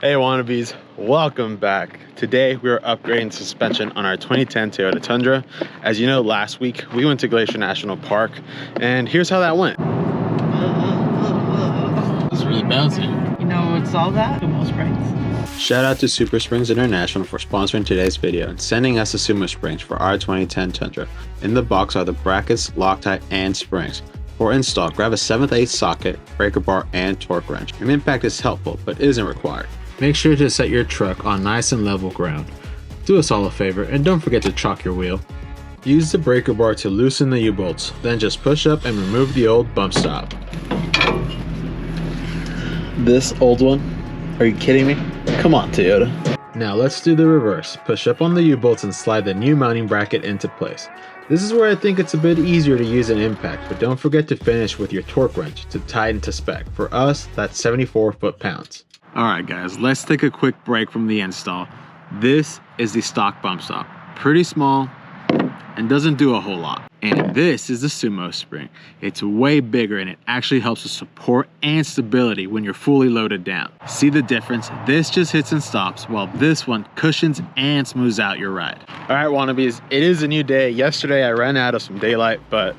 Hey Wannabes, welcome back. Today we are upgrading suspension on our 2010 Toyota Tundra. As you know, last week we went to Glacier National Park and here's how that went. It's really bouncy. You know what's all that? Sumo Springs. Shout out to Sumo Springs International for sponsoring today's video and sending us a Sumo Springs for our 2010 Tundra. In the box are the brackets, Loctite, and springs. For install, grab a 7/8 socket, breaker bar, and torque wrench. An impact is helpful, but isn't required. Make sure to set your truck on nice and level ground. Do us all a favor and don't forget to chalk your wheel. Use the breaker bar to loosen the U-bolts, then just push up and remove the old bump stop. This old one? Are you kidding me? Come on, Toyota. Now let's do the reverse. Push up on the U-bolts and slide the new mounting bracket into place. This is where I think it's a bit easier to use an impact, but don't forget to finish with your torque wrench to tighten to spec. For us, that's 74 foot-pounds. Alright guys, let's take a quick break from the install. This is the stock bump stop. Pretty small and doesn't do a whole lot. And this is the Sumo Spring. It's way bigger and it actually helps with support and stability when you're fully loaded down. See the difference? This just hits and stops while this one cushions and smooths out your ride. Alright Wannabes, it is a new day. Yesterday I ran out of some daylight, but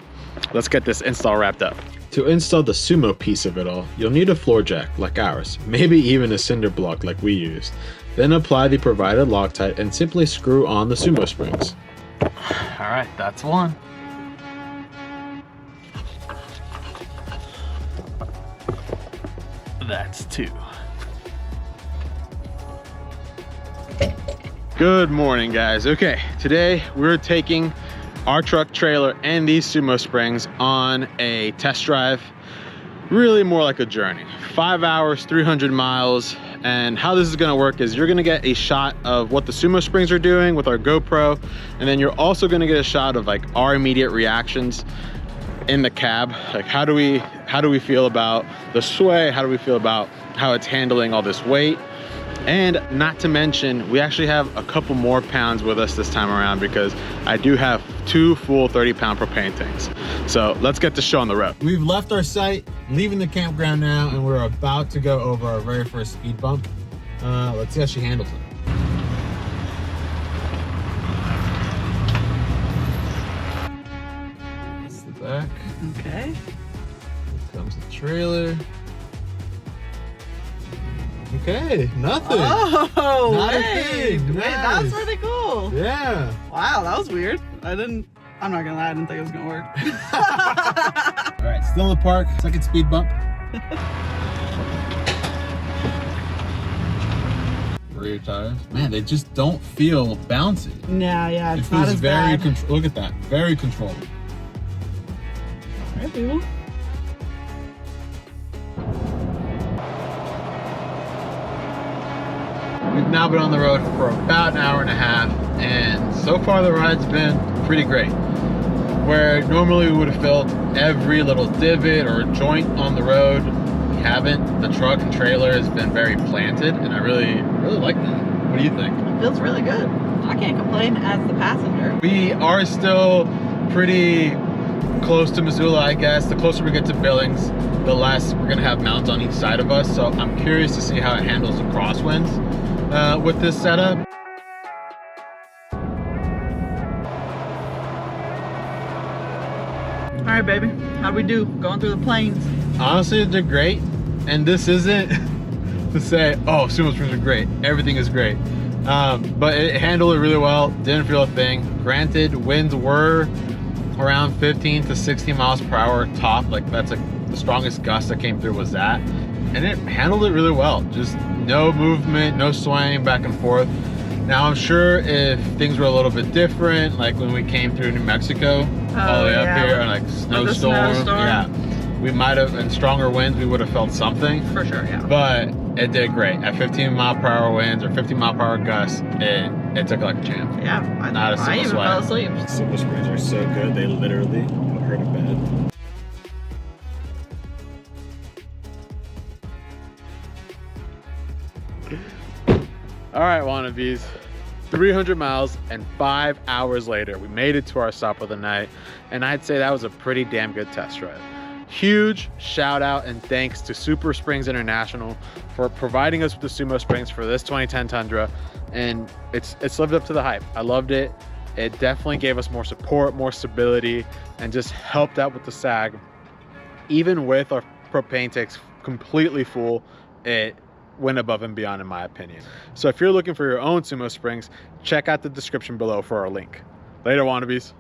let's get this install wrapped up. To install the Sumo piece of it all, you'll need a floor jack like ours, maybe even a cinder block like we used. Then apply the provided Loctite and simply screw on the Sumo Springs. Alright, that's one. That's two. Good morning guys. Okay, today we're taking our truck trailer and these Sumo Springs on a test drive. Really more like a journey. 5 hours, 300 miles. And how this is gonna work is you're gonna get a shot of what the Sumo Springs are doing with our GoPro. And then you're also gonna get a shot of like our immediate reactions in the cab. Like how do we feel about the sway? How do we feel about how it's handling all this weight? And not to mention, we actually have a couple more pounds with us this time around because I do have 2 full 30-pound propane tanks. So let's get the show on the road. We've left our site, leaving the campground now, and we're about to go over our very first speed bump. Let's see how she handles it. That's the back. Okay. Here comes the trailer. Okay, nothing. Oh, Not a wait, thing. wait, Nice. that's really cool. Yeah. Wow, that was weird. I'm not gonna lie, I didn't think it was gonna work. All right, still in the park, second speed bump. Rear tires. Man, they just don't feel bouncy. Yeah, It it's not feels as very bad. look at that, very controlled. All right, people. We've now been on the road for about an hour and a half, and so far the ride's been pretty great. Where normally we would have filled every little divot or joint on the road, we haven't. The truck and trailer has been very planted, and I really like that. What do you think? It feels really good. I can't complain as the passenger. We are still pretty close to Missoula, I guess. The closer we get to Billings, the less we're gonna have mountains on each side of us. So I'm curious to see how it handles the crosswinds with this setup. All right, baby. How'd we do going through the plains? Honestly, it did great. And this isn't to say, oh, Sumo Springs are great. Everything is great. But it handled it really well. Didn't feel a thing. Granted, winds were around 15 to 16 miles per hour top. Like that's like the strongest gust that came through was that. And it handled it really well. Just no movement, no swaying back and forth. Now I'm sure if things were a little bit different, like when we came through New Mexico, all the way up here, and like snowstorm, yeah, we might have, and stronger winds, we would have felt something. For sure, yeah. But it did great. At 15 mile per hour winds or 50 mile per hour gusts, it took like a champ. Yeah, Not a I single even sweat. fell asleep. Sumo Springs are so good, they literally put her to bed. All right, Wannabes, 300 miles and 5 hours later, we made it to our stop of the night, and I'd say that was a pretty damn good test drive. Huge shout out and thanks to Sumo Springs International for providing us with the Sumo Springs for this 2010 Tundra, and it's lived up to the hype. I loved it. It definitely gave us more support, more stability, and just helped out with the sag. Even with our propane tanks completely full, it went above and beyond in my opinion. So if you're looking for your own Sumo Springs, check out the description below for our link. Later, Wannabes.